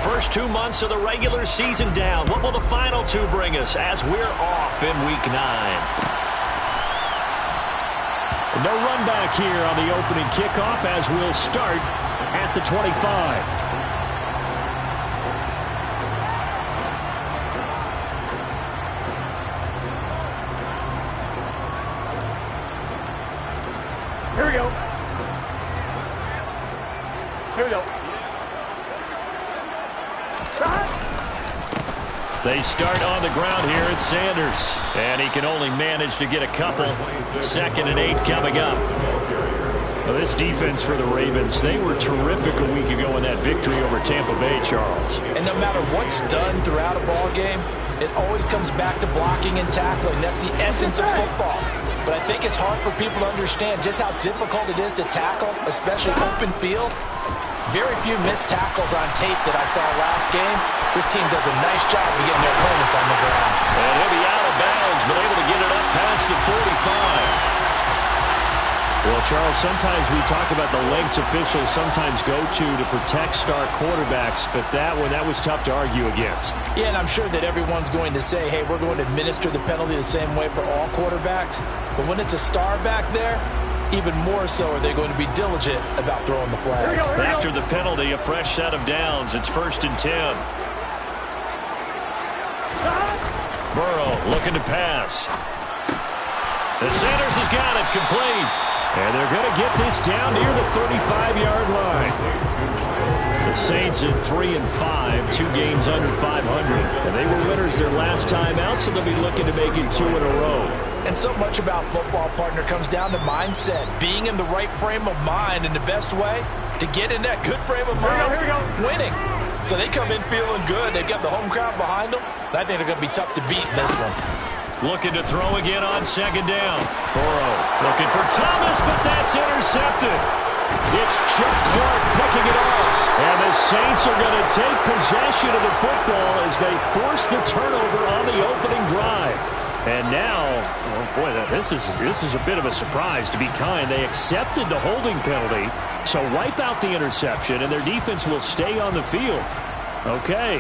first 2 months of the regular season down. What will the final two bring us as we're off in Week 9? No run back here on the opening kickoff as we'll start at the 25. Here we go. Here we go. They start on the ground here at Sanders. And he can only manage to get a couple. 2nd and 8 coming up. Well, this defense for the Ravens, they were terrific a week ago in that victory over Tampa Bay, Charles. And no matter what's done throughout a ball game, it always comes back to blocking and tackling. That's the essence of football. But I think it's hard for people to understand just how difficult it is to tackle, especially open field. Very few missed tackles on tape that I saw last game. This team does a nice job of getting their opponents on the ground. And he'll be out of bounds, but able to get it up past the 45. Well, Charles, sometimes we talk about the lengths officials sometimes go to protect star quarterbacks, but that was tough to argue against. Yeah, and I'm sure that everyone's going to say, hey, we're going to administer the penalty the same way for all quarterbacks. But when it's a star back there, even more so are they going to be diligent about throwing the flag. After the penalty, a fresh set of downs. It's 1st and 10. Burrow looking to pass. And Sanders has got it complete. And they're going to get this down near the 35-yard line. The Saints at 3-5, 2 games under 500. And they were winners their last time out, so they'll be looking to make it 2 in a row. And so much about football, partner, comes down to mindset. Being in the right frame of mind, and the best way to get in that good frame of mind, winning. So they come in feeling good. They've got the home crowd behind them. I think they're going to be tough to beat in this one. Looking to throw again on 2nd down. Burrow looking for Thomas, but that's intercepted. It's Chuck Clark picking it off. And the Saints are going to take possession of the football as they force the turnover on the opening drive. And now, oh boy, this is a bit of a surprise, to be kind. They accepted the holding penalty, so wipe out the interception, and their defense will stay on the field. Okay.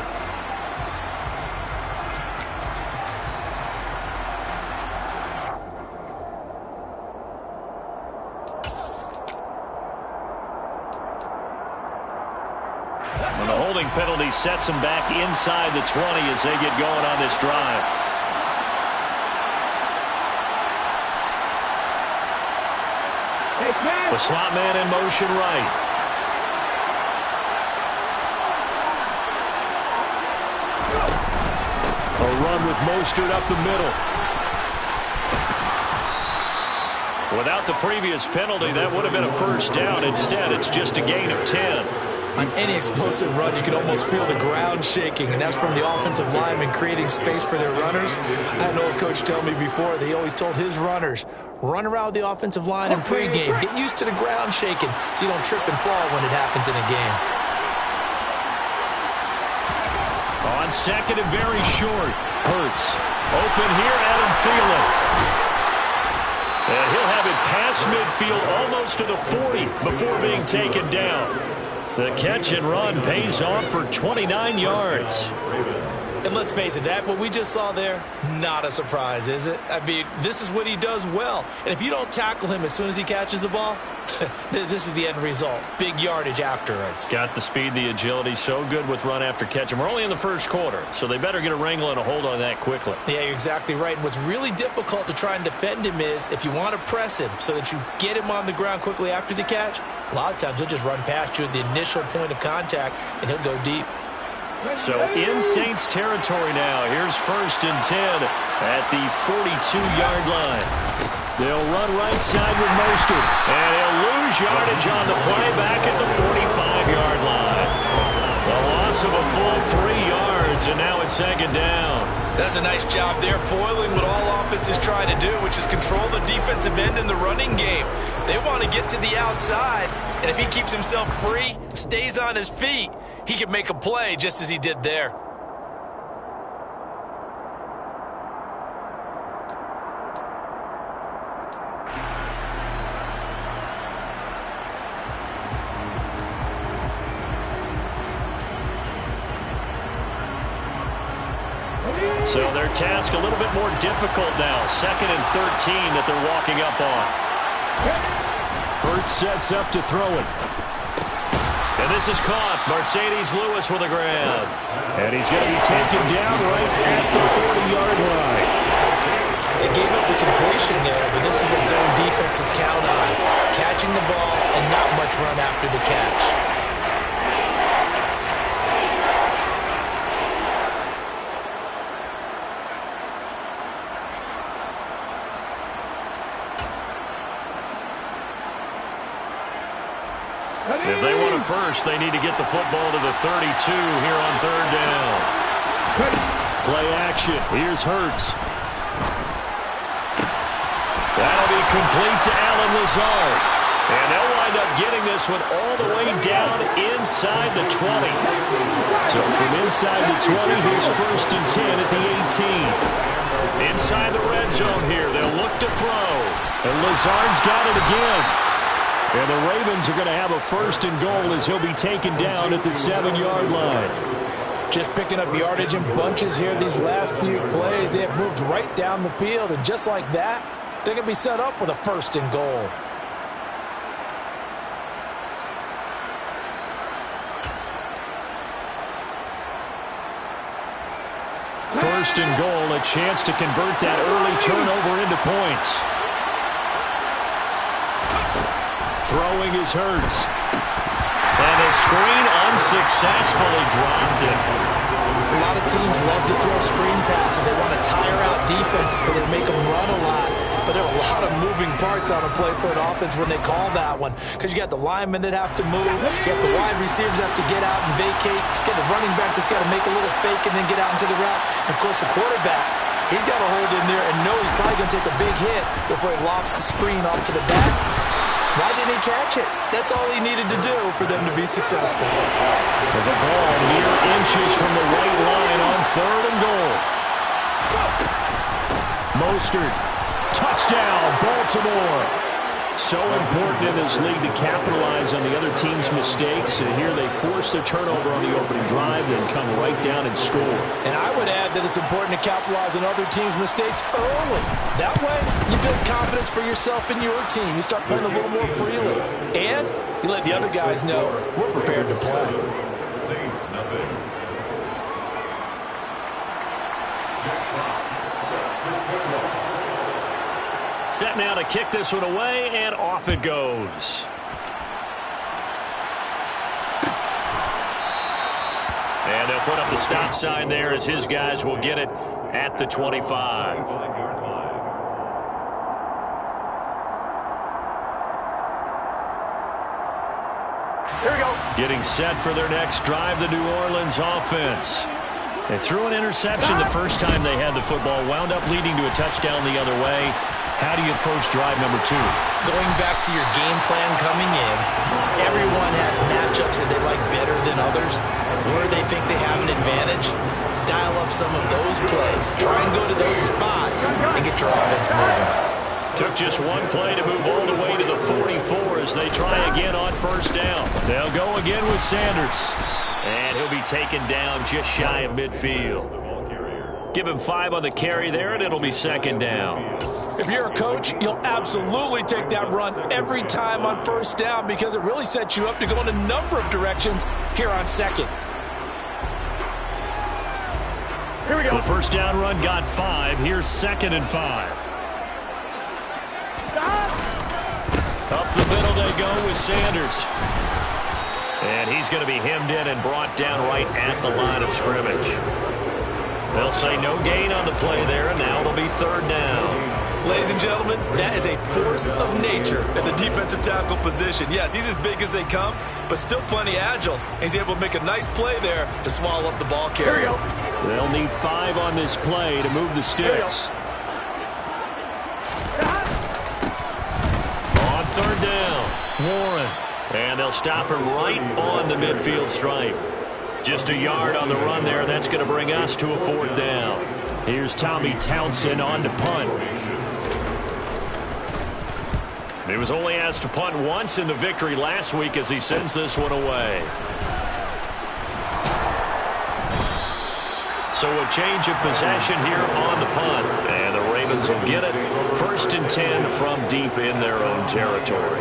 And the holding penalty sets them back inside the 20 as they get going on this drive. The slot man in motion right. A run with Mostert up the middle. Without the previous penalty, that would have been a first down. Instead, it's just a gain of 10. On any explosive run, you can almost feel the ground shaking, and that's from the offensive linemen creating space for their runners. I had an old coach tell me before, they always told his runners, run around the offensive line in pregame. Get used to the ground shaking so you don't trip and fall when it happens in a game. On 2nd and very short, Hurts. Open here, Adam Thielen. And he'll have it past midfield almost to the 40 before being taken down. The catch and run pays off for 29 yards. And let's face it, that what we just saw there, not a surprise, is it? I mean, this is what he does well. And if you don't tackle him as soon as he catches the ball, this is the end result. Big yardage afterwards. Got the speed, the agility, so good with run after catch. And we're only in the first quarter, so they better get a wrangle and a hold on that quickly. Yeah, you're exactly right. And what's really difficult to try and defend him is if you want to press him so that you get him on the ground quickly after the catch, a lot of times he'll just run past you at the initial point of contact, and he'll go deep. So in Saints territory now. Here's 1st and 10 at the 42-yard line. They'll run right side with Mostert. And he'll lose yardage on the play back at the 45-yard line. The loss of a full 3 yards, and now it's 2nd down. That's a nice job there, foiling what all offenses try to do, which is control the defensive end in the running game. They want to get to the outside, and if he keeps himself free, stays on his feet, he can make a play just as he did there. So their task a little bit more difficult now. 2nd and 13 that they're walking up on. Bootz sets up to throw it. And this is caught. Mercedes Lewis with a grab. And he's going to be taken down right at the 40-yard line. They gave up the completion there, but this is what zone defenses count on. Catching the ball and not much run after the catch. If they want a first, they need to get the football to the 32 here on 3rd down. Play action. Here's Hurts. That'll be complete to Allen Lazard. And they'll wind up getting this one all the way down inside the 20. So from inside the 20, here's 1st and 10 at the 18. Inside the red zone here, they'll look to throw. And Lazard's got it again. And the Ravens are going to have a 1st and goal as he'll be taken down at the 7-yard line. Just picking up yardage in bunches here these last few plays. They have moved right down the field, and just like that, they're going to be set up with a 1st and goal. First and goal, a chance to convert that early turnover into points. Throwing is Hurts. And the screen unsuccessfully dropped it. A lot of teams love to throw screen passes. They want to tire out defenses because they make them run a lot. But there are a lot of moving parts on a play for an offense when they call that one. Because you got the linemen that have to move. You got the wide receivers that have to get out and vacate. You got the running back that's got to make a little fake and then get out into the route. And, of course, the quarterback, he's got to hold in there and know he's probably going to take a big hit before he lofts the screen off to the back. Why didn't he catch it? That's all he needed to do for them to be successful. With the ball mere inches from the white line on 3rd and goal. Mostert, touchdown, Baltimore. So important in this league to capitalize on the other team's mistakes. And here they force the turnover on the opening drive, then come right down and score. And I would add that it's important to capitalize on other teams' mistakes early. That way, you build confidence for yourself and your team. You start playing a little more freely. And you let the other guys know we're prepared to play. Saints, nothing. Jack Fox, set to football. Set now to kick this one away, and off it goes. And they'll put up the stop sign there as his guys will get it at the 25. Here we go. Getting set for their next drive, the New Orleans offense. They threw an interception the first time they had the football, wound up leading to a touchdown the other way. How do you approach drive number 2? Going back to your game plan coming in, everyone has matchups that they like better than others. Where they think they have an advantage, dial up some of those plays. Try and go to those spots and get your offense moving. Took just one play to move all the way to the 44 as they try again on 1st down. They'll go again with Sanders. And he'll be taken down just shy of midfield. Give him 5 on the carry there, and it'll be 2nd down. If you're a coach, you'll absolutely take that run every time on 1st down because it really sets you up to go in a number of directions here on 2nd. Here we go. The 1st down run got 5. Here's 2nd and 5. Up the middle they go with Sanders. And he's going to be hemmed in and brought down right at the line of scrimmage. They'll say no gain on the play there, and now it'll be 3rd down. Ladies and gentlemen, that is a force of nature at the defensive tackle position. Yes, he's as big as they come, but still plenty agile. He's able to make a nice play there to swallow up the ball carrier. They'll need 5 on this play to move the sticks. On 3rd down, Warren. And they'll stop him right on the midfield stripe. Just a yard on the run there. That's going to bring us to a 4th down. Here's Tommy Townsend on to punt. He was only asked to punt once in the victory last week as he sends this one away. So a change of possession here on the punt. And the Ravens will get it. 1st and 10 from deep in their own territory.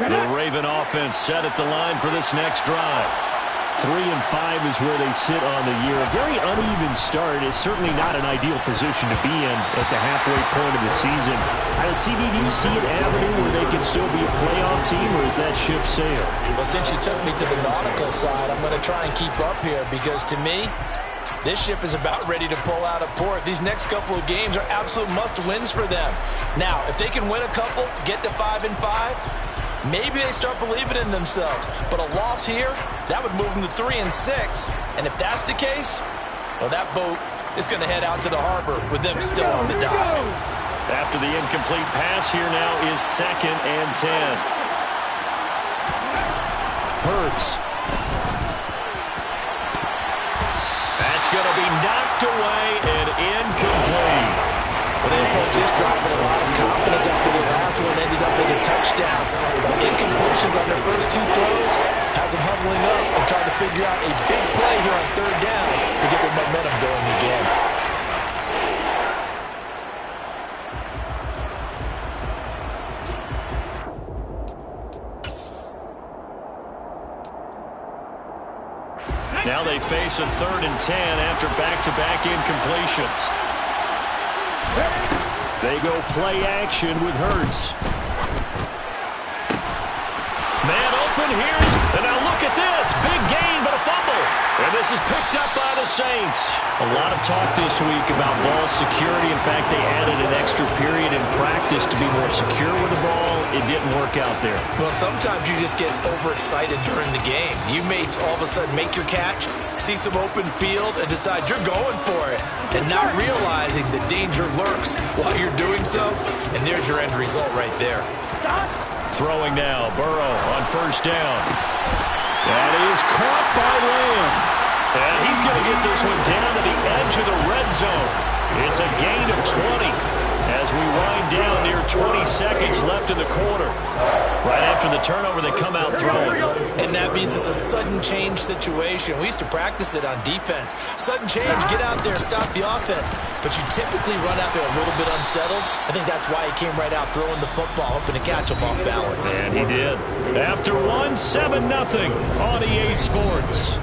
The Raven offense set at the line for this next drive. 3-5 is where they sit on the year. A very uneven start is certainly not an ideal position to be in at the halfway point of the season. CD, do you see an avenue where they can still be a playoff team, or is that ship sailed? Well, since you took me to the nautical side, I'm going to try and keep up here because to me, this ship is about ready to pull out of port. These next couple of games are absolute must-wins for them. Now, if they can win a couple, get to 5-5, maybe they start believing in themselves. But a loss here, that would move them to 3-6. And if that's the case, well, that boat is going to head out to the harbor with them still on the dock. After the incomplete pass, here now is 2nd and 10. Hurts. That's going to be knocked away and incomplete. Well, they approached this drive with a lot of confidence after the last one ended up as a touchdown. Incompletions on their first 2 throws has them huddling up and trying to figure out a big play here on 3rd down to get their momentum going again. Now they face a 3rd and 10 after back-to-back incompletions. They go play action with Hurts. Man open here. And now look at this. Big gain, but a fumble. And this is picked up by the Saints. A lot of talk this week about ball security. In fact, they added an extra period in practice to be more secure with the ball. It didn't work out there. Well, sometimes you just get overexcited during the game. You may all of a sudden make your catch, see some open field, and decide you're going for it, and not realizing the danger lurks while you're doing so, and there's your end result right there. Throwing now, Burrow on 1st down. That is caught by Lamb. And he's going to get this one down to the edge of the red zone. It's a gain of 20 as we wind down near 20 seconds left in the quarter. Right after the turnover, they come out throwing. And that means it's a sudden change situation. We used to practice it on defense. Sudden change, get out there, stop the offense. But you typically run out there a little bit unsettled. I think that's why he came right out throwing the football, hoping to catch him off balance. And he did. After 7-0 on EA Sports.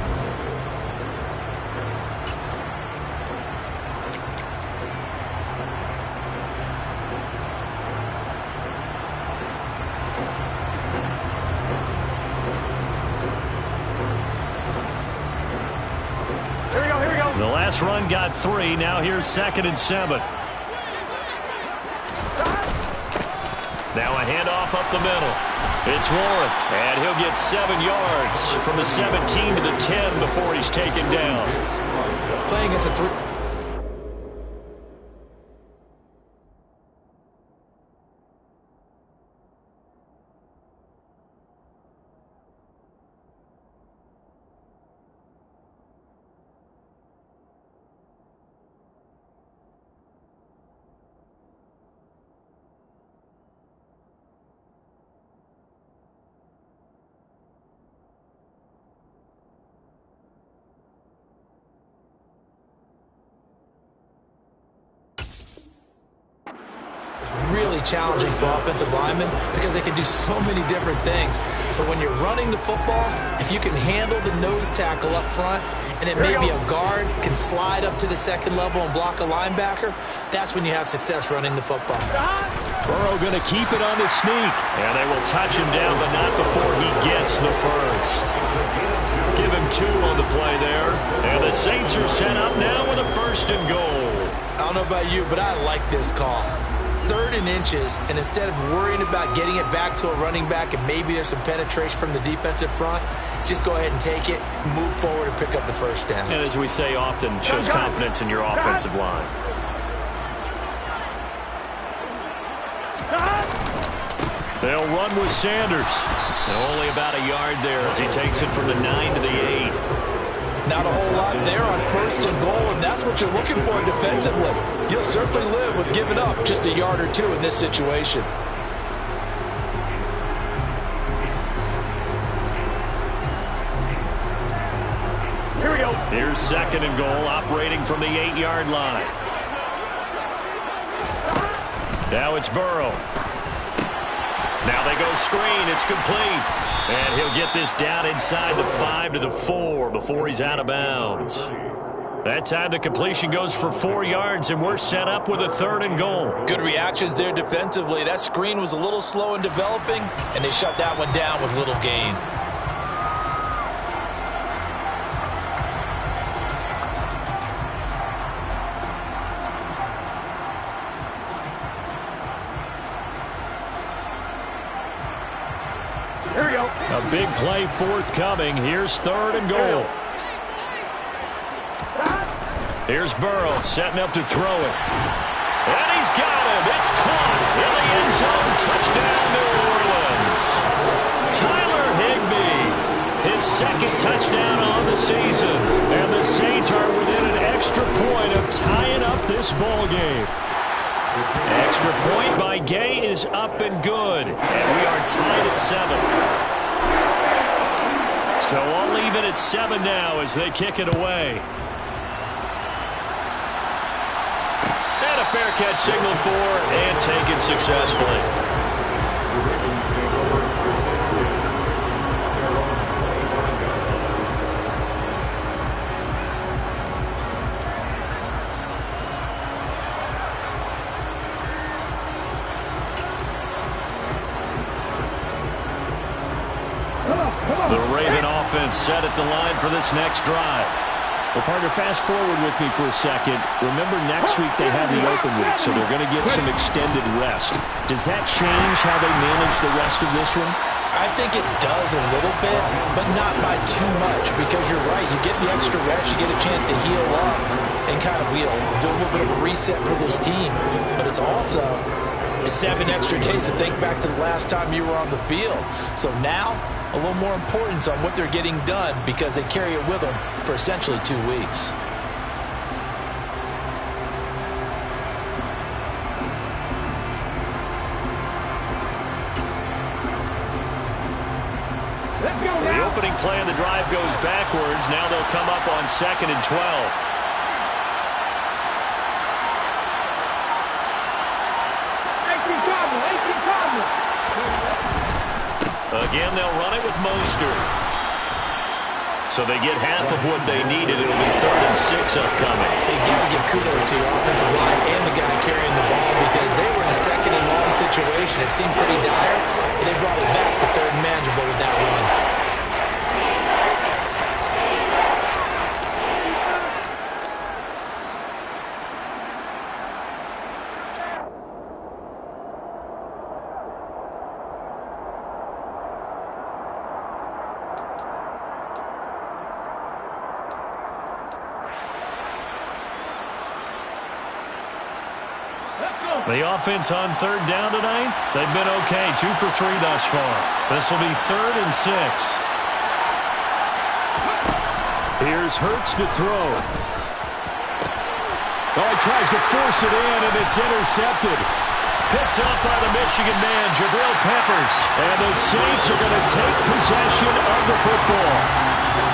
The last run got 3. Now here's 2nd and 7. Now a handoff up the middle. It's Warren, and he'll get 7 yards from the 17 to the 10 before he's taken down. Playing as a 3. Really challenging for offensive linemen because they can do so many different things. But when you're running the football, if you can handle the nose tackle up front, and it may be a guard, can slide up to the 2nd level and block a linebacker, that's when you have success running the football. Burrow going to keep it on the sneak. And they will touch him down, but not before he gets the first. Give him 2 on the play there. And the Saints are set up now with a 1st and goal. I don't know about you, but I like this call. 3rd and inches, and instead of worrying about getting it back to a running back and maybe there's some penetration from the defensive front, just go ahead and take it, move forward, and pick up the 1st down. And as we say often, shows confidence in your offensive line. They'll run with Sanders. And only about a yard there as he takes it from the 9 to the 8. Not a whole lot there on 1st and goal, and that's what you're looking for defensively. You'll certainly live with giving up just a yard or 2 in this situation. Here's 2nd and goal, operating from the 8-yard line. Now it's Burrow. Now they go screen. It's complete. And he'll get this down inside the 5 to the 4 before he's out of bounds. That time the completion goes for 4 yards, and we're set up with a 3rd and goal. Good reactions there defensively. That screen was a little slow in developing, and they shut that one down with little gain. Here we go. A big play forthcoming. Here's 3rd and goal. Here's Burrow setting up to throw it. And he's got him. It's caught in the end zone. Touchdown, New Orleans. Tyler Higbee, his 2nd touchdown on the season. And the Saints are within an extra point of tying up this ball game. Extra point by Gay is up and good. And we are tied at 7. So I'll leave it at 7 now as they kick it away. And a fair catch signaled for and taken successfully. The Raven offense set at the line for this next drive. Well, partner, fast forward with me for a second. Remember, next week they have the open week, so they're going to get some extended rest. Does that change how they manage the rest of this one? I think it does a little bit, but not by too much, because you're right. You get the extra rest, you get a chance to heal up and kind of, do a little bit of a reset for this team. But it's also 7 extra days to think back to the last time you were on the field. So now, a little more importance on what they're getting done because they carry it with them for essentially 2 weeks. The opening play of the drive goes backwards. Now they'll come up on 2nd and 12. Again, they'll run it with Mostert. So they get half of what they needed. It'll be 3rd and 6 upcoming. You got to give kudos to your offensive line and the guy carrying the ball because they were in a 2nd and long situation. It seemed pretty dire, but they brought it back to 3rd and manageable with that run. The offense on 3rd down tonight, they've been okay. 2 for 3 thus far. This will be 3rd and 6. Here's Hurts to throw. Oh, he tries to force it in, and it's intercepted. Picked up by the Michigan man, Jabril Peppers. And the Saints are going to take possession of the football.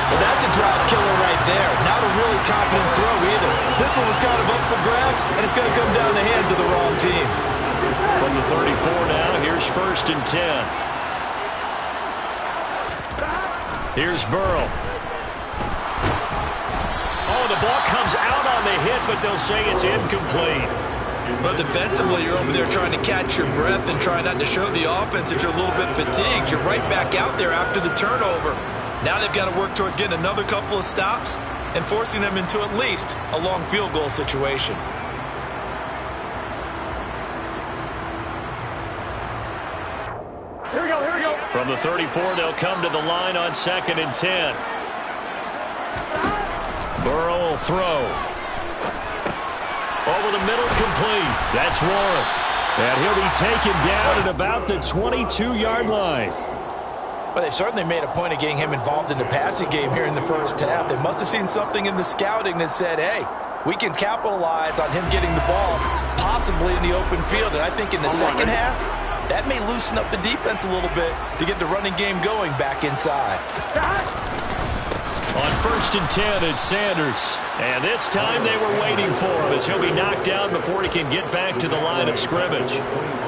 Well, that's a drive killer right there. Not a really confident throw either. This one was kind of up for grabs, and it's going to come down the hands of the wrong team. From the 34 now, here's 1st and 10. Here's Burrow. Oh, the ball comes out on the hit, but they'll say it's incomplete. But defensively, you're over there trying to catch your breath and try not to show the offense that you're a little bit fatigued. You're right back out there after the turnover. Now they've got to work towards getting another couple of stops and forcing them into at least a long field goal situation. Here we go, here we go. From the 34, they'll come to the line on 2nd and 10. Burrow will throw. Over the middle, complete. That's Warren. And he'll be taken down at about the 22-yard line. Well, they've certainly made a point of getting him involved in the passing game here in the first half. They must have seen something in the scouting that said, hey, we can capitalize on him getting the ball, possibly in the open field. And I think in the second half, that may loosen up the defense a little bit to get the running game going back inside. On 1st and 10, it's Sanders. And this time they were waiting for him as he'll be knocked down before he can get back to the line of scrimmage.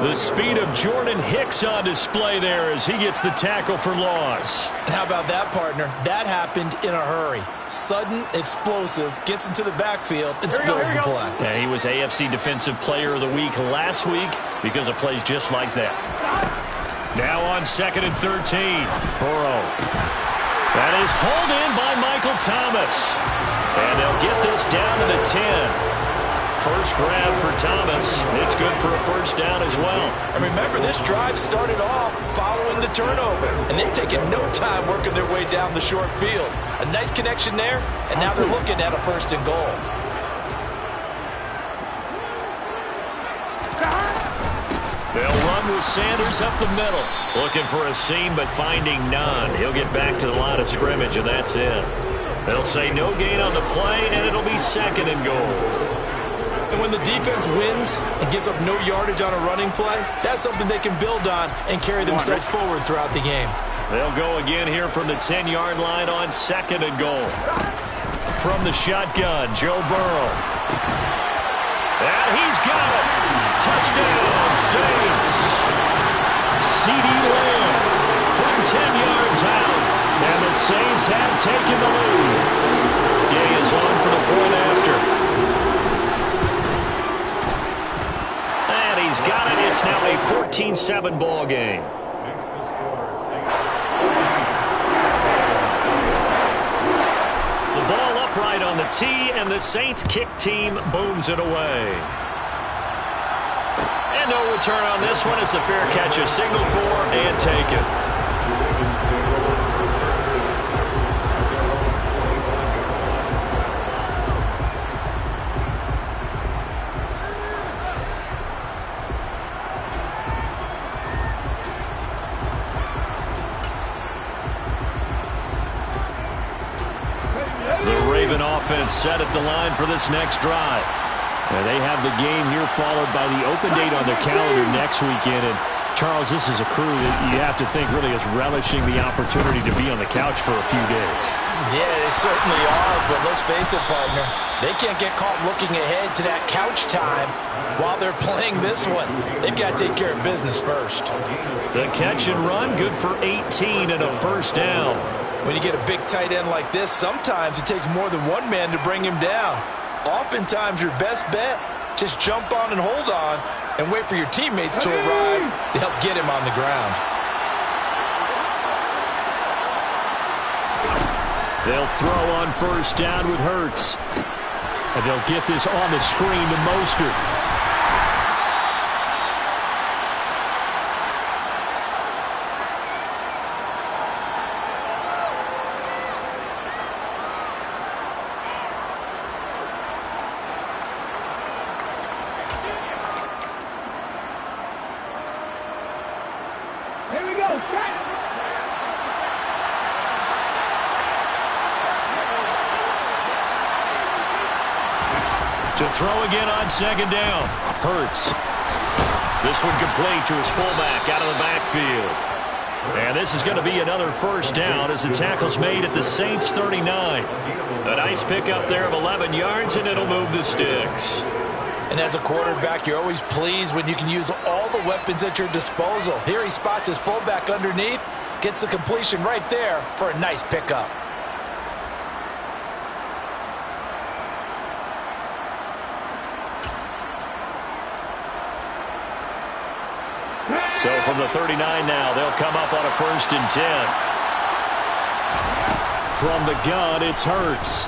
The speed of Jordan Hicks on display there as he gets the tackle for loss. And how about that, partner? That happened in a hurry. Sudden, explosive, gets into the backfield, and spills the play. Yeah, he was AFC Defensive Player of the Week last week because of plays just like that. Now on 2nd and 13, Burrow. That is hauled in by Michael Thomas. And they'll get this down to the 10. First grab for Thomas. It's good for a first down as well. And remember, this drive started off following the turnover. And they've taken no time working their way down the short field. A nice connection there, and now they're looking at a 1st and goal. They'll run with Sanders up the middle. Looking for a seam, but finding none. He'll get back to the line of scrimmage, and that's it. They'll say no gain on the play, and it'll be 2nd and goal. And when the defense wins and gives up no yardage on a running play, that's something they can build on and carry themselves forward throughout the game. They'll go again here from the 10-yard line on 2nd and goal. From the shotgun, Joe Burrow. And he's got it. Touchdown, Saints. CeeDee Lamb from 10 yards out. And the Saints have taken the lead. Gay is on for the point after. And he's got it. It's now a 14-7 ball game. Makes the score Saints. The ball upright on the tee, and the Saints kick team booms it away. And no return on this one as the fair catch is signaled for and taken. The Raven offense set at the line for this next drive. Now they have the game here followed by the open date on their calendar next weekend. And, Charles, this is a crew that you have to think really is relishing the opportunity to be on the couch for a few days. Yeah, they certainly are, but let's face it, partner. They can't get caught looking ahead to that couch time while they're playing this one. They've got to take care of business first. The catch and run, good for 18 and a first down. When you get a big tight end like this, sometimes it takes more than one man to bring him down. Oftentimes, your best bet, just jump on and hold on and wait for your teammates to arrive to help get him on the ground. They'll throw on first down with Hurts. And they'll get this on the screen to Mostert. To throw again on second down. Hurts. This one complete to his fullback out of the backfield. And this is going to be another first down as the tackle's made at the Saints 39. A nice pickup there of 11 yards, and it'll move the sticks. And as a quarterback, you're always pleased when you can use all the weapons at your disposal. Here he spots his fullback underneath, gets the completion right there for a nice pickup. So from the 39 now, they'll come up on a 1st and 10. From the gun, it's Hurts.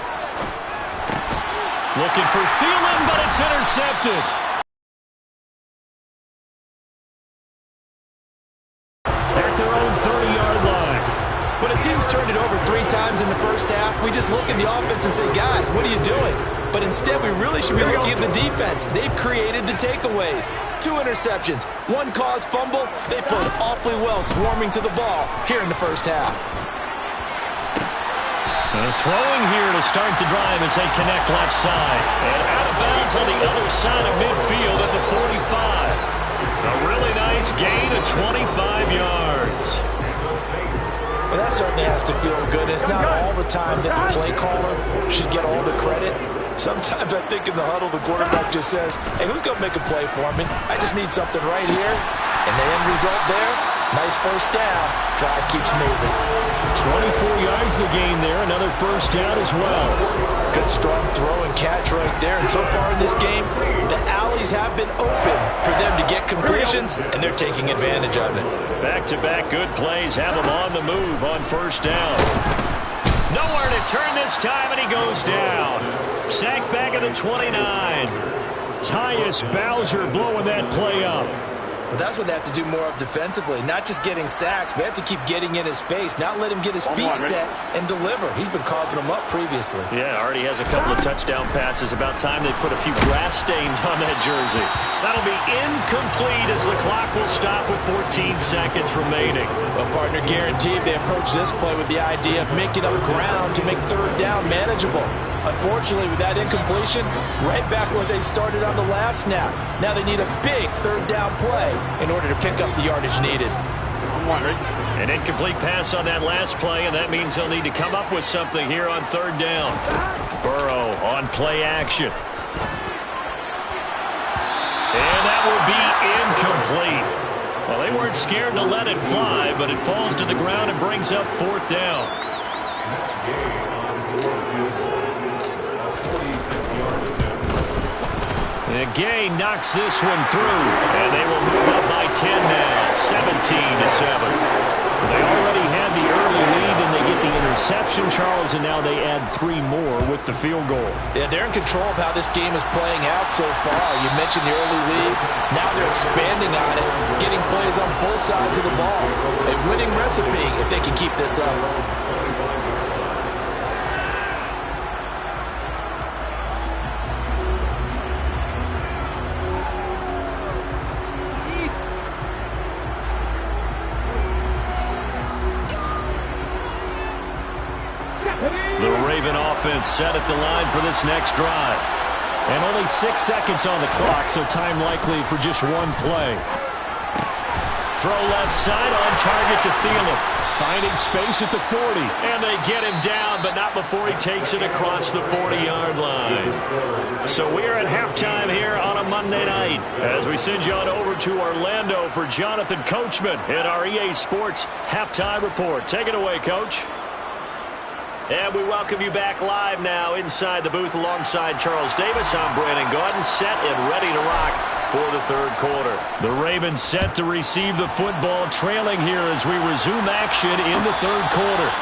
Looking for Thielen, but it's intercepted. At their own 30-yard line. When a team's turned it over 3 times in the first half, we just look at the offense and say, guys, what are you doing? But instead, we really should be looking at the defense. They've created the takeaways. 2 interceptions, 1 caused fumble. They played awfully well swarming to the ball here in the first half. Throwing here to start the drive as they connect left side. And out of bounds on the other side of midfield at the 45. A really nice gain of 25 yards. Well, that certainly has to feel good. It's not all the time that the play caller should get all the credit. Sometimes I think in the huddle, the quarterback just says, hey, who's going to make a play for me? I just need something right here. And the end result there, nice first down. Drive keeps moving. 24 yards the gain there. Another first down as well. Good strong throw and catch right there. And so far in this game, the alleys have been open for them to get completions, and they're taking advantage of it. Back-to-back good plays have them on the move on first down. Nowhere to turn this time, and he goes down. Sacked back at the 29. Tyus Bowser blowing that play up. Well, that's what they have to do more of defensively. Not just getting sacks, but they have to keep getting in his face, not let him get his feet set and deliver. He's been carving them up previously. Yeah, already has a couple of touchdown passes. About time they put a few grass stains on that jersey. That'll be incomplete as the clock will stop with 14 seconds remaining. Well, partner, guaranteed they approach this play with the idea of making up ground to make third down manageable. Unfortunately, with that incompletion, right back where they started on the last snap. Now they need a big third down play in order to pick up the yardage needed. An incomplete pass on that last play, and that means they'll need to come up with something here on third down. Burrow on play action. And that will be incomplete. Well, they weren't scared to let it fly, but it falls to the ground and brings up fourth down. And Gay knocks this one through, and they will move up by 10 now, 17-7. They already had the early lead, and they get the interception, Charles, and now they add 3 more with the field goal. Yeah, they're in control of how this game is playing out so far. You mentioned the early lead. Now they're expanding on it, getting plays on both sides of the ball. A winning recipe if they can keep this up. Set at the line for this next drive. And only 6 seconds on the clock, so time likely for just one play. Throw left side on target to Thielen. Finding space at the 40. And they get him down, but not before he takes it across the 40-yard line. So we're at halftime here on a Monday night as we send you on over to Orlando for Jonathan Coachman in our EA Sports Halftime Report. Take it away, Coach. And we welcome you back live now inside the booth alongside Charles Davis. I'm Brandon Gaudin, set and ready to rock for the third quarter. The Ravens set to receive the football, trailing here as we resume action in the third quarter.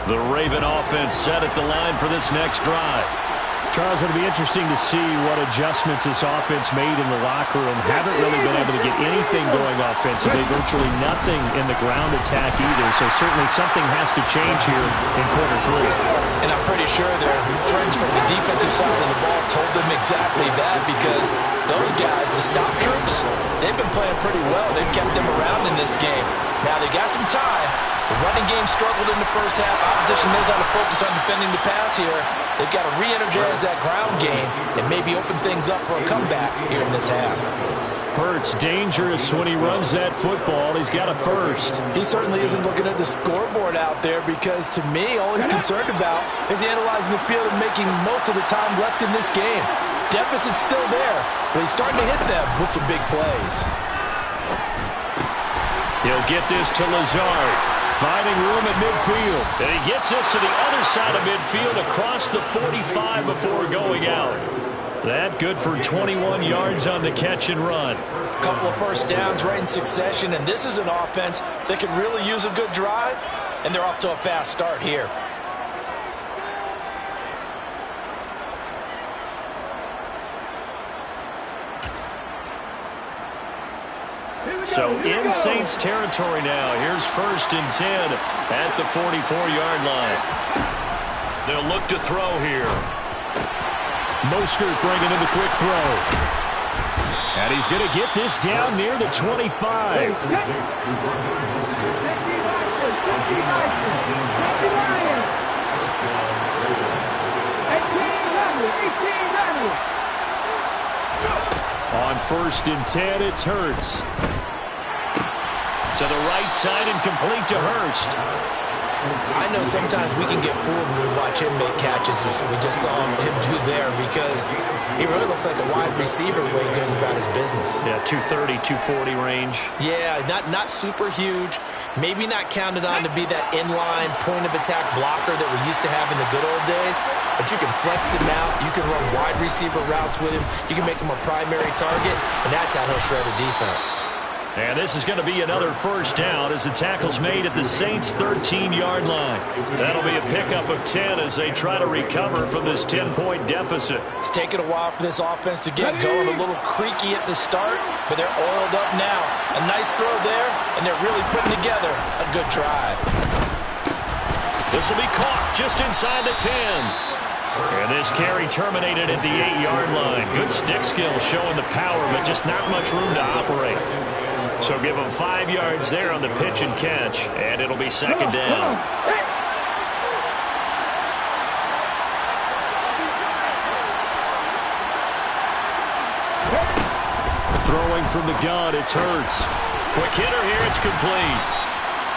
The Raven offense set at the line for this next drive. Charles, it'll be interesting to see what adjustments this offense made in the locker room. Haven't really been able to get anything going offensively. Virtually nothing in the ground attack either. So certainly something has to change here in quarter 3. And I'm pretty sure their friends from the defensive side of the ball told them exactly that, because those guys, the stop troops, they've been playing pretty well. They've kept them around in this game. Now they got some time. The running game struggled in the first half. Opposition knows how to focus on defending the pass here. They've got to re-energize that ground game and maybe open things up for a comeback here in this half. Hurts dangerous when he runs that football. He's got a first. He certainly isn't looking at the scoreboard out there, because to me, all he's concerned about is analyzing the field and making most of the time left in this game. Deficit's still there, but he's starting to hit them with some big plays. He'll get this to Lazard. Finding room at midfield. And he gets this to the other side of midfield across the 45 before going out. That good for 21 yards on the catch and run. A couple of first downs right in succession, and this is an offense that can really use a good drive, and they're off to a fast start here. So in Saints territory now. Here's 1st and 10 at the 44-yard line. They'll look to throw here. Mostert bringing in the quick throw. And he's going to get this down near the 25. On 1st and 10, it's Hurts. To the right side and complete to Hurst. I know sometimes we can get fooled when we watch him make catches, as we just saw him do there, because he really looks like a wide receiver the way he goes about his business. Yeah, 230, 240 range. Yeah, not super huge. Maybe not counted on to be that inline point-of-attack blocker that we used to have in the good old days, but you can flex him out. You can run wide receiver routes with him. You can make him a primary target, and that's how he'll shred a defense. And this is going to be another 1st down as the tackle's made at the Saints' 13-yard line. That'll be a pickup of 10 as they try to recover from this 10-point deficit. It's taken a while for this offense to get going. A little creaky at the start, but they're oiled up now. A nice throw there, and they're really putting together a good drive. This will be caught just inside the 10. And this carry terminated at the 8-yard line. Good stick skill showing the power, but just not much room to operate. So give him 5 yards there on the pitch and catch, and it'll be 2nd down. Throwing from the gun, it's Hurts. Quick hitter here, it's complete.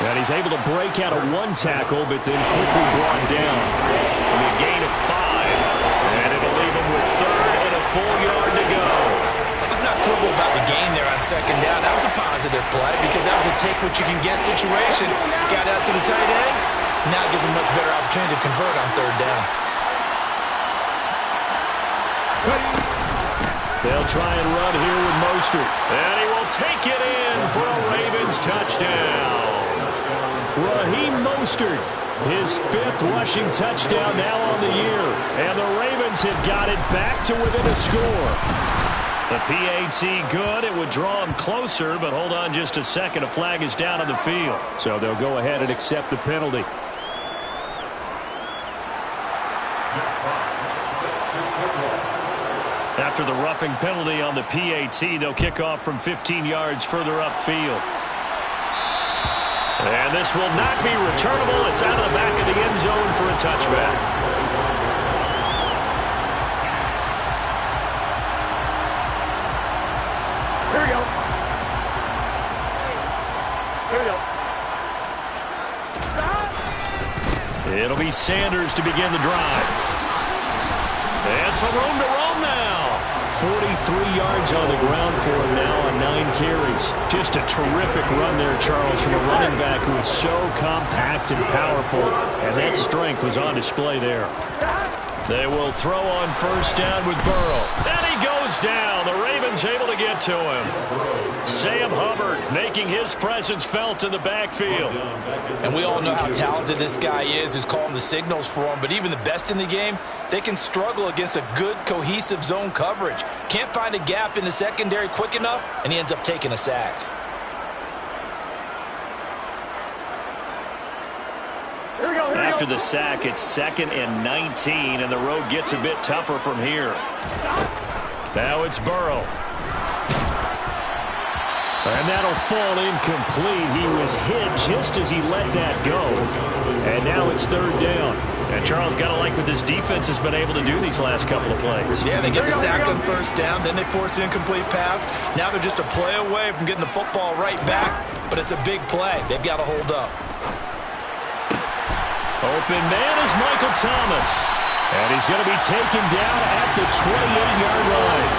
And he's able to break out of 1 tackle, but then quickly brought down. And a gain of 5, and it'll leave him with 3rd and a full yard to go. Let's not quibble about the gain there on 2nd down. That was a positive play because that was a take-what-you-can-get situation. Got out to the tight end. Now it gives him a much better opportunity to convert on 3rd down. They'll try and run here with Mostert. And he will take it in for a Ravens touchdown. Raheem Mostert, his 5th rushing touchdown now on the year. And the Ravens have got it back to within a score. The PAT good. It would draw him closer, but hold on just a second. A flag is down on the field. So they'll go ahead and accept the penalty. After the roughing penalty on the PAT, they'll kick off from 15 yards further upfield. And this will not be returnable. It's out of the back of the end zone for a touchback. Here we go. Here we go. It'll be Sanders to begin the drive. And some room to roam now. 43 yards on the ground for him now on 9 carries. Just a terrific run there, Charles, from a running back who is so compact and powerful, and that strength was on display there. They will throw on 1st down with Burrow. And he goes down. The Ravens able to get to him. Sam Hubbard making his presence felt in the backfield. And we all know how talented this guy is who's calling the signals for him. But even the best in the game, they can struggle against a good, cohesive zone coverage. Can't find a gap in the secondary quick enough, and he ends up taking a sack. After the sack, it's 2nd and 19, and the road gets a bit tougher from here. Now it's Burrow. And that'll fall incomplete. He was hit just as he let that go. And now it's 3rd down. And Charles, got to like what this defense has been able to do these last couple of plays. Yeah, they get the sack on 1st down, then they force the incomplete pass. Now they're just a play away from getting the football right back, but it's a big play. They've got to hold up. Open man is Michael Thomas. And he's going to be taken down at the 28-yard line.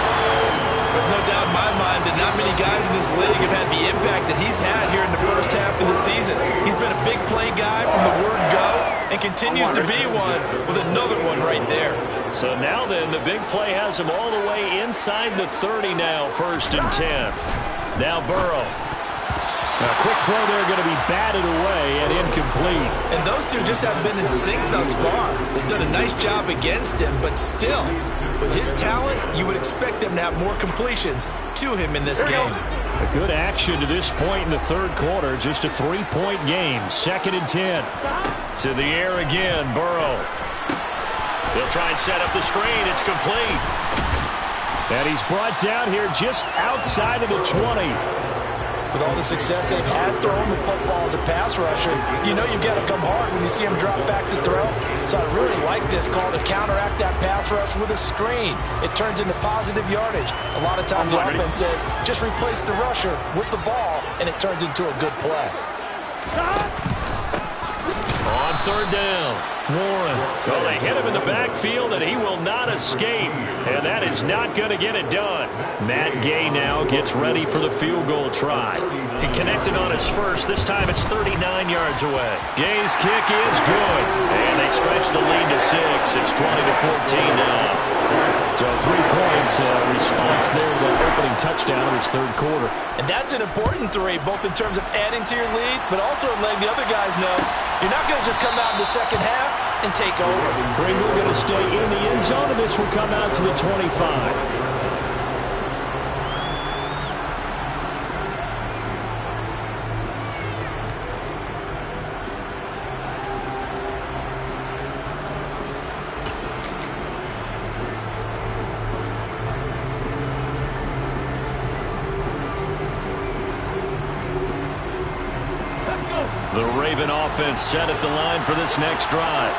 There's no doubt in my mind that not many guys in this league have had the impact that he's had here in the first half of the season. He's been a big play guy from the word go and continues to be one with another one right there. So now then, the big play has him all the way inside the 30 now, 1st and 10. Now Burrow. A quick throw there going to be batted away and incomplete. And those two just have been in sync thus far. They've done a nice job against him, but still, with his talent, you would expect them to have more completions to him in this game. A good action to this point in the third quarter. Just a 3-point game. 2nd and 10. To the air again, Burrow. He'll try and set up the screen. It's complete. And he's brought down here just outside of the 20. With all the success they've had throwing the football as a pass rusher, you know you've got to come hard when you see him drop back to throw. So I really like this call to counteract that pass rush with a screen. It turns into positive yardage. A lot of times the offense says, just replace the rusher with the ball, and it turns into a good play. On 3rd down, Warren. Well, they hit him in the backfield, and he will not escape. And that is not going to get it done. Matt Gay now gets ready for the field goal try. He connected on his first. This time it's 39 yards away. Gay's kick is good. And they stretch the lead to 6. It's 20-14 now. So 3 points response there to the opening touchdown of his third quarter. And that's an important 3, both in terms of adding to your lead, but also letting the other guys know you're not going to just come out in the second half and take over. Pringle going to stay in the end zone, and this will come out to the 25. The Raven offense set at the line for this next drive.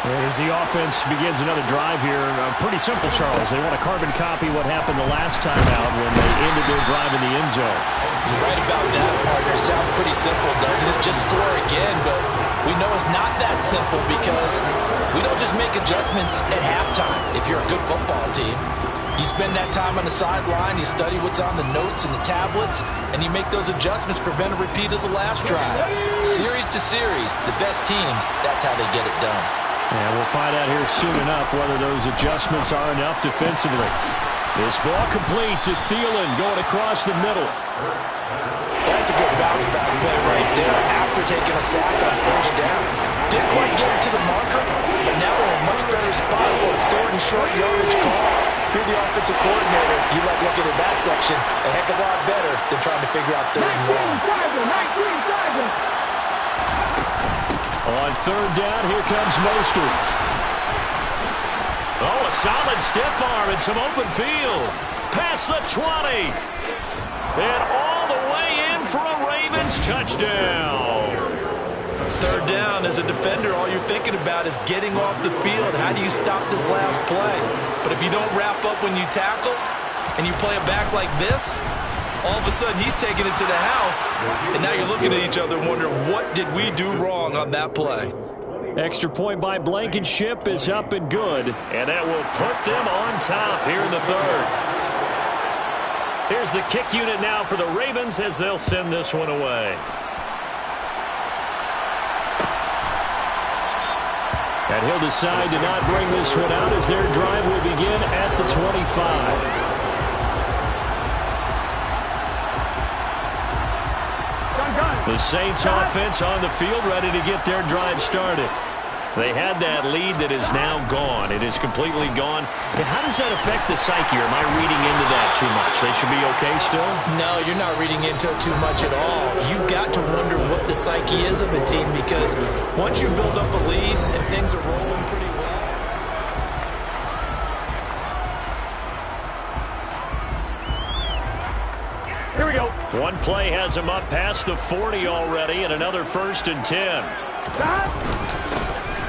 As the offense begins another drive here, pretty simple, Charles. They want to carbon copy what happened the last time out when they ended their drive in the end zone. You're right about that, partner. Sounds pretty simple, doesn't it? Just score again, but we know it's not that simple because we don't just make adjustments at halftime if you're a good football team. You spend that time on the sideline, you study what's on the notes and the tablets, and you make those adjustments, prevent a repeat of the last drive. Series to series, the best teams, that's how they get it done. And we'll find out here soon enough whether those adjustments are enough defensively. This ball complete to Thielen going across the middle. That's a good bounce-back play right there after taking a sack on 1st down. Didn't quite get it to the marker, but now they're in a much better spot for a 3rd and short yardage call. If you're the offensive coordinator, you like looking at that section a heck of a lot better than trying to figure out 3rd and 1. On 3rd down, here comes Mostert. Oh, a solid stiff arm and some open field. Past the 20. And all the way in for a Ravens touchdown. 3rd down, as a defender, all you're thinking about is getting off the field. How do you stop this last play? But if you don't wrap up when you tackle and you play it back like this, all of a sudden he's taking it to the house, and now you're looking at each other and wondering, what did we do wrong on that play? Extra point by Blankenship is up and good, and that will put them on top here in the 3rd. Here's the kick unit now for the Ravens as they'll send this one away. And he'll decide to not bring this one out as their drive will begin at the 25. The Saints offense on the field ready to get their drive started. They had that lead that is now gone. It is completely gone. And how does that affect the psyche? Or am I reading into that too much? They should be okay still? No, you're not reading into it too much at all. You've got to wonder what the psyche is of a team, because once you build up a lead and things are rolling pretty well. Here we go. One play has him up past the 40 already, and another 1st and 10.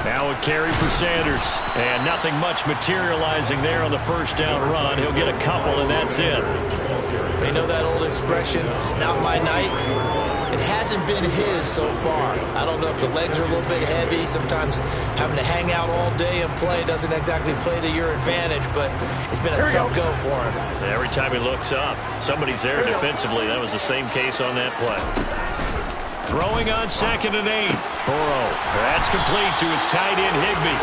Now a carry for Sanders, and nothing much materializing there on the 1st down run. He'll get a couple, and that's it. You know that old expression, it's not my night? It hasn't been his so far. I don't know if the legs are a little bit heavy. Sometimes having to hang out all day and play doesn't exactly play to your advantage, but it's been a tough go for him. Every time he looks up, somebody's there defensively. That was the same case on that play. Throwing on 2nd and 8. Burrow. That's complete to his tight end, Higbee.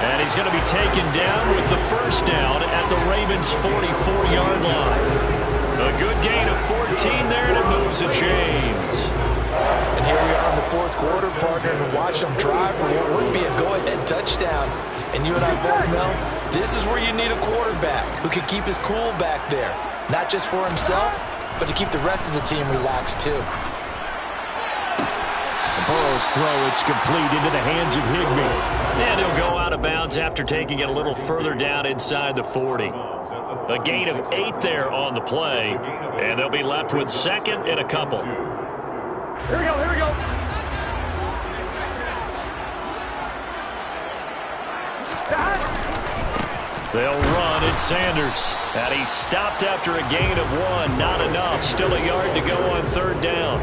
And he's going to be taken down with the 1st down at the Ravens' 44-yard line. A good gain of 14 there, and it moves the chains. And here we are in the fourth quarter, partner, and watch them drive for what would be a go-ahead touchdown. And you and I both know this is where you need a quarterback who can keep his cool back there. Not just for himself, but to keep the rest of the team relaxed too. Burrow's throw, it's complete into the hands of Higbee. And he'll go out of bounds after taking it a little further down inside the 40. A gain of 8 there on the play, and they'll be left with second and a couple. Here we go, here we go. They'll run. It's Sanders. And he's stopped after a gain of 1. Not enough. Still a yard to go on third down.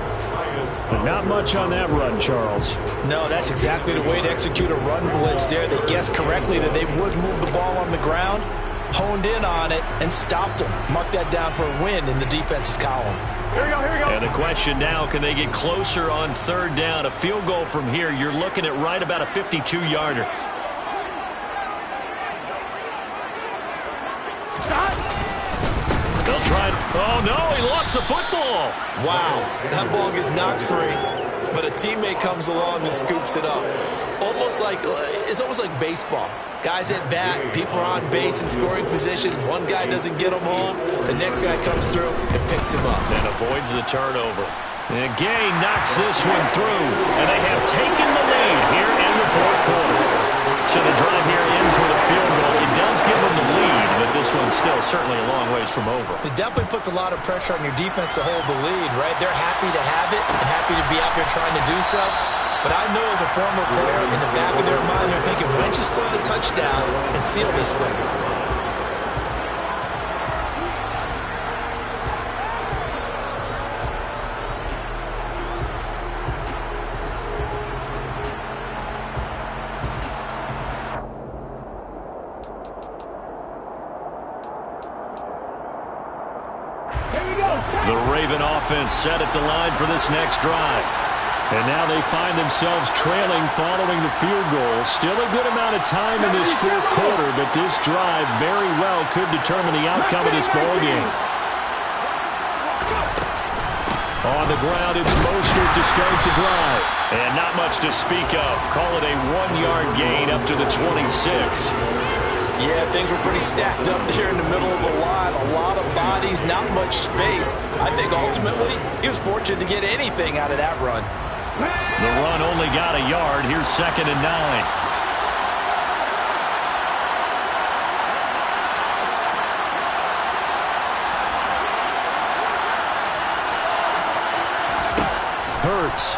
But not much on that run, Charles. No, that's exactly the way to execute a run blitz there. They guessed correctly that they would move the ball on the ground, honed in on it, and stopped them. Mark that down for a win in the defense's column. Here we go, here we go. And the question now, can they get closer on third down? A field goal from here, you're looking at right about a 52-yarder. They'll try it. Oh, no, he lost the football. Wow, that ball gets knocked free, but a teammate comes along and scoops it up. It's almost like baseball. Guys at bat, people are on base in scoring position. One guy doesn't get them home. The next guy comes through and picks him up. And avoids the turnover. And Gay knocks this one through, and they have taken the lead here in the fourth quarter. So the drive here ends with a field goal. It does give them the lead, but this one's still certainly a long ways from over. It definitely puts a lot of pressure on your defense to hold the lead, right? They're happy to have it and happy to be out there trying to do so. But I know as a former player, in the back of their mind, they're thinking, why don't you score the touchdown and seal this thing? The Raven offense set at the line for this next drive. And now they find themselves trailing following the field goal. Still a good amount of time in this fourth quarter, but this drive very well could determine the outcome of this ballgame. On the ground, it's Mostert to start the drive. And not much to speak of. Call it a 1-yard gain up to the 26. Yeah, things were pretty stacked up there in the middle of the line. A lot of bodies, not much space. I think ultimately he was fortunate to get anything out of that run. The run only got a yard. Here's 2nd and 9. Hurts.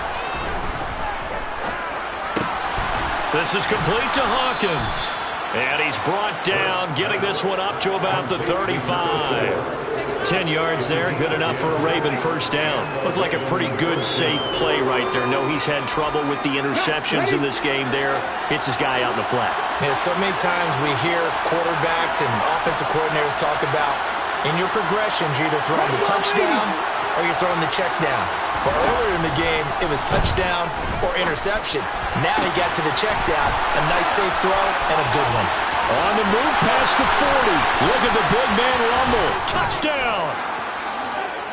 This is complete to Hawkins. And he's brought down, getting this one up to about the 35. 10 yards there, good enough for a Raven first down. Looked like a pretty good, safe play right there. No, he's had trouble with the interceptions in this game there. Hits his guy out in the flat. Yeah, so many times we hear quarterbacks and offensive coordinators talk about, in your progressions, you're either throwing the touchdown or you're throwing the check down. But earlier in the game, it was touchdown or interception. Now he got to the check down, a nice safe throw, and a good one. On the move past the 40. Look at the big man rumble. Touchdown!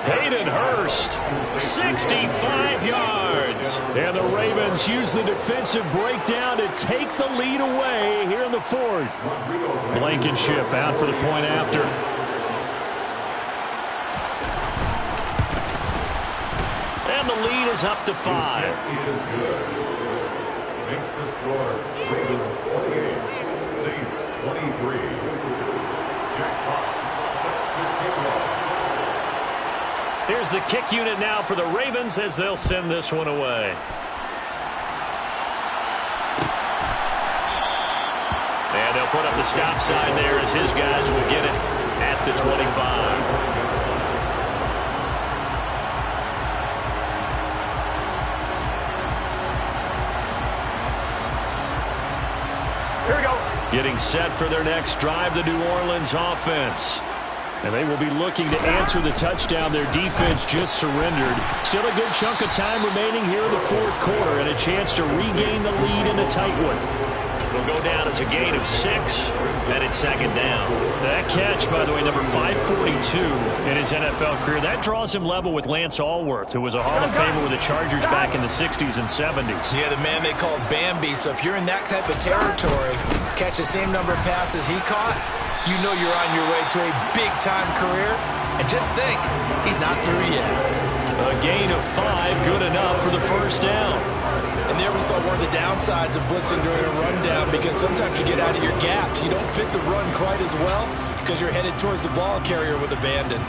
Hayden Hurst, 65 yards. And the Ravens use the defensive breakdown to take the lead away here in the fourth. Blankenship out for the point after. And the lead is up to 5. Is good. Makes the score Ravens 28, Saints 23. Jack Fox set to kick off. Here's the kick unit now for the Ravens as they'll send this one away. And they'll put up the stop sign there as his guys will get it at the 25. Getting set for their next drive, the New Orleans offense. And they will be looking to answer the touchdown their defense just surrendered. Still a good chunk of time remaining here in the fourth quarter and a chance to regain the lead in a tight one. It'll go down as a gain of 6, and it's second down. That catch, by the way, number 542 in his NFL career, that draws him level with Lance Allworth, who was a Hall of Famer with the Chargers back in the 60s and 70s. Yeah, the man they called Bambi. So if you're in that type of territory, catch the same number of passes he caught, you know you're on your way to a big-time career. And just think, he's not through yet. A gain of 5, good enough for the first down. And there we saw one of the downsides of blitzing during a rundown, because sometimes you get out of your gaps. You don't fit the run quite as well because you're headed towards the ball carrier with abandon.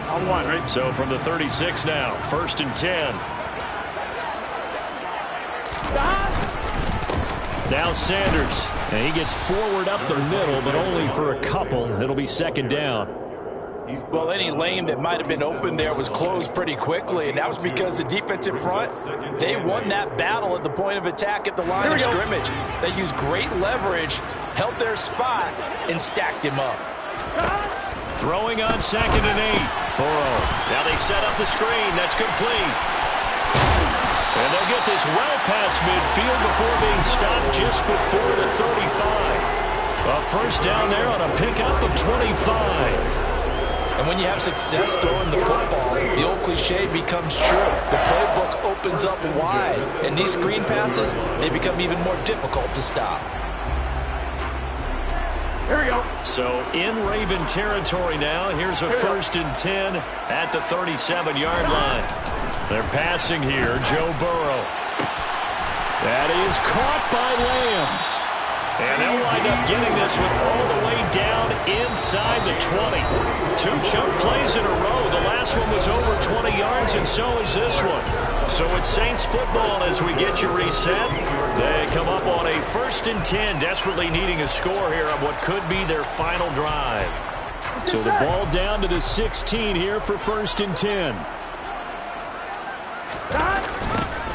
On one, right? So from the 36 now, 1st and 10. Now Sanders, and he gets forward up the middle, but only for a couple. It'll be second down. Well, any lane that might have been open there was closed pretty quickly, and that was because the defensive front, they won that battle at the point of attack at the line of scrimmage. They used great leverage, held their spot, and stacked him up. Throwing on 2nd and 8. Burrow. Now they set up the screen. That's complete. And they'll get this well past midfield before being stopped just before the 35. A first down there on a pickup of 25. And when you have success throwing the football, the old cliche becomes true. The playbook opens up wide, and these screen passes, they become even more difficult to stop. Here we go. So in Raven territory now. Here's a 1st and 10 at the 37-yard line. They're passing here. Joe Burrow. That is caught by Lamb. And they'll wind up getting this one all the way down inside the 20. 2 chunk plays in a row. The last one was over 20 yards, and so is this one. So it's Saints football as we get you reset. They come up on a 1st and 10, desperately needing a score here on what could be their final drive. So the ball down to the 16 here for 1st and 10.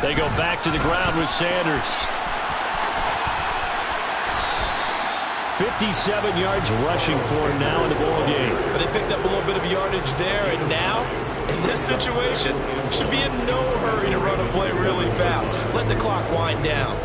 They go back to the ground with Sanders. 57 yards rushing for him now in the ball game. But they picked up a little bit of yardage there, and now, in this situation, should be in no hurry to run a play really fast. Let the clock wind down.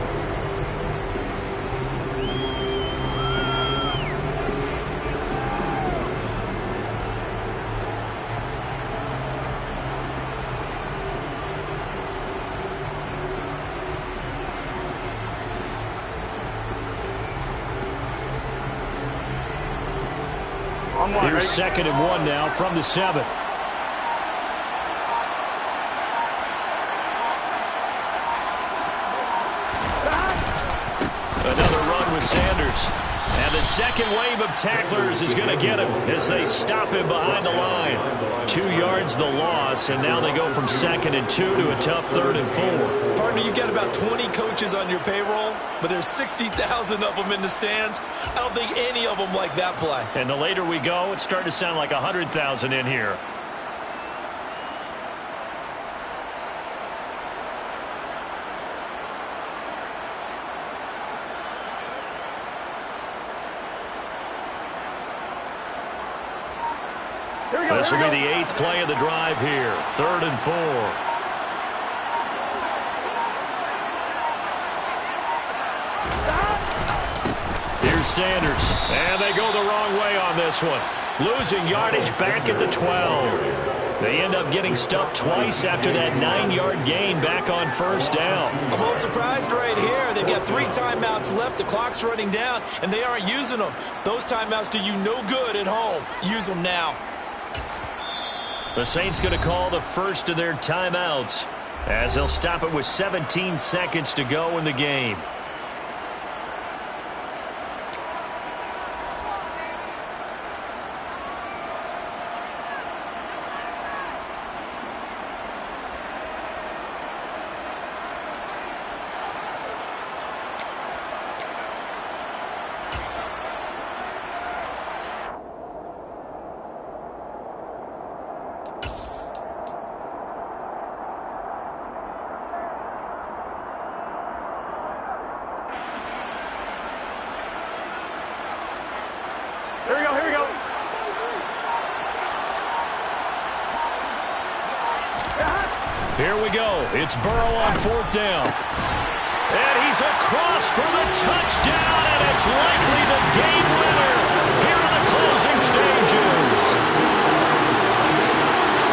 Here's 2nd and 1 now from the 7. Another run with Sanders. And the second wave of tacklers is going to get him as they stop him behind the line. 2 yards the loss, and now they go from 2nd and 2 to a tough 3rd and 4. Partner, you've got about 20 coaches on your payroll, but there's 60,000 of them in the stands. I don't think any of them like that play. And the later we go, it's starting to sound like 100,000 in here. This will be the 8th play of the drive here. 3rd and 4. Here's Sanders. And they go the wrong way on this one. Losing yardage back at the 12. They end up getting stuffed twice after that 9-yard gain back on 1st down. I'm a little surprised right here. They've got 3 timeouts left. The clock's running down, and they aren't using them. Those timeouts do you no good at home. Use them now. The Saints going to call the first of their timeouts as they'll stop it with 17 seconds to go in the game. Here we go. It's Burrow on 4th down. And he's across for the touchdown, and it's likely the game winner here in the closing stages.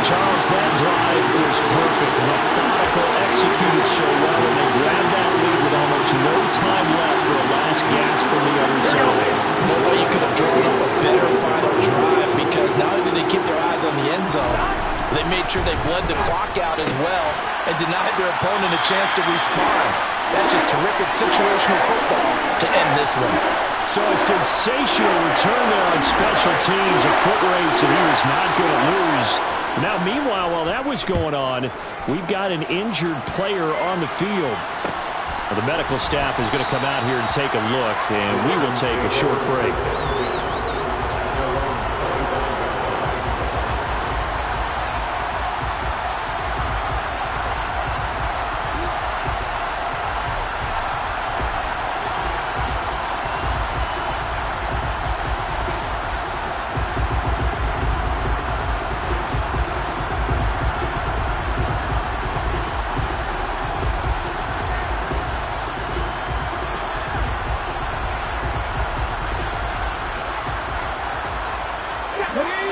Charles, that drive was perfect. Methodical, executed so well, and they grabbed that lead with almost no time left for a last gasp from the other side. No way you could have drawn up a better final drive, because not only did they keep their eyes on the end zone, they made sure they bled the clock out as well and denied their opponent a chance to respond. That's just terrific situational football to end this one. So a sensational return there on special teams, a foot race that he was not going to lose. Now, meanwhile, while that was going on, we've got an injured player on the field. Well, the medical staff is going to come out here and take a look, and we will take a short break.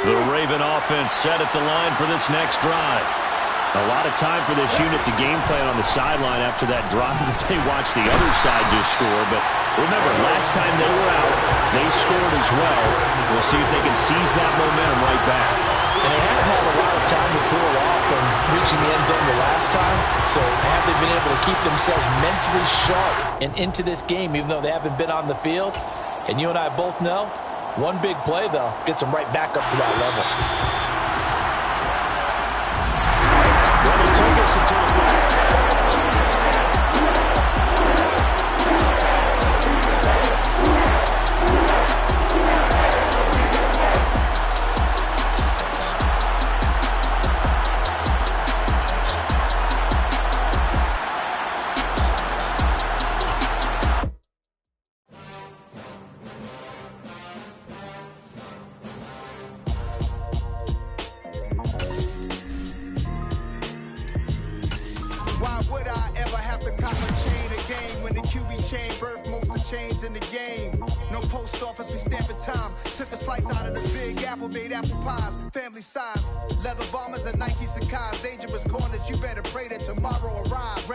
The Raven offense set at the line for this next drive. A lot of time for this unit to game plan on the sideline after that drive that they watched the other side just score. But remember, last time they were out, they scored as well. We'll see if they can seize that momentum right back. And they haven't had a lot of time to cool off from reaching the end zone the last time. So have they been able to keep themselves mentally sharp and into this game, even though they haven't been on the field? And you and I both know, one big play, though, gets them right back up to that level. Well, it took us until Why would I ever have to cop a chain again when the QB chain birthed most of the chains in the game? No post office, we stamping time. Took a slice out of the big apple, made apple pies, family size. Leather bombers and Nike Sacai's, dangerous corners, you better pray that tomorrow arrives.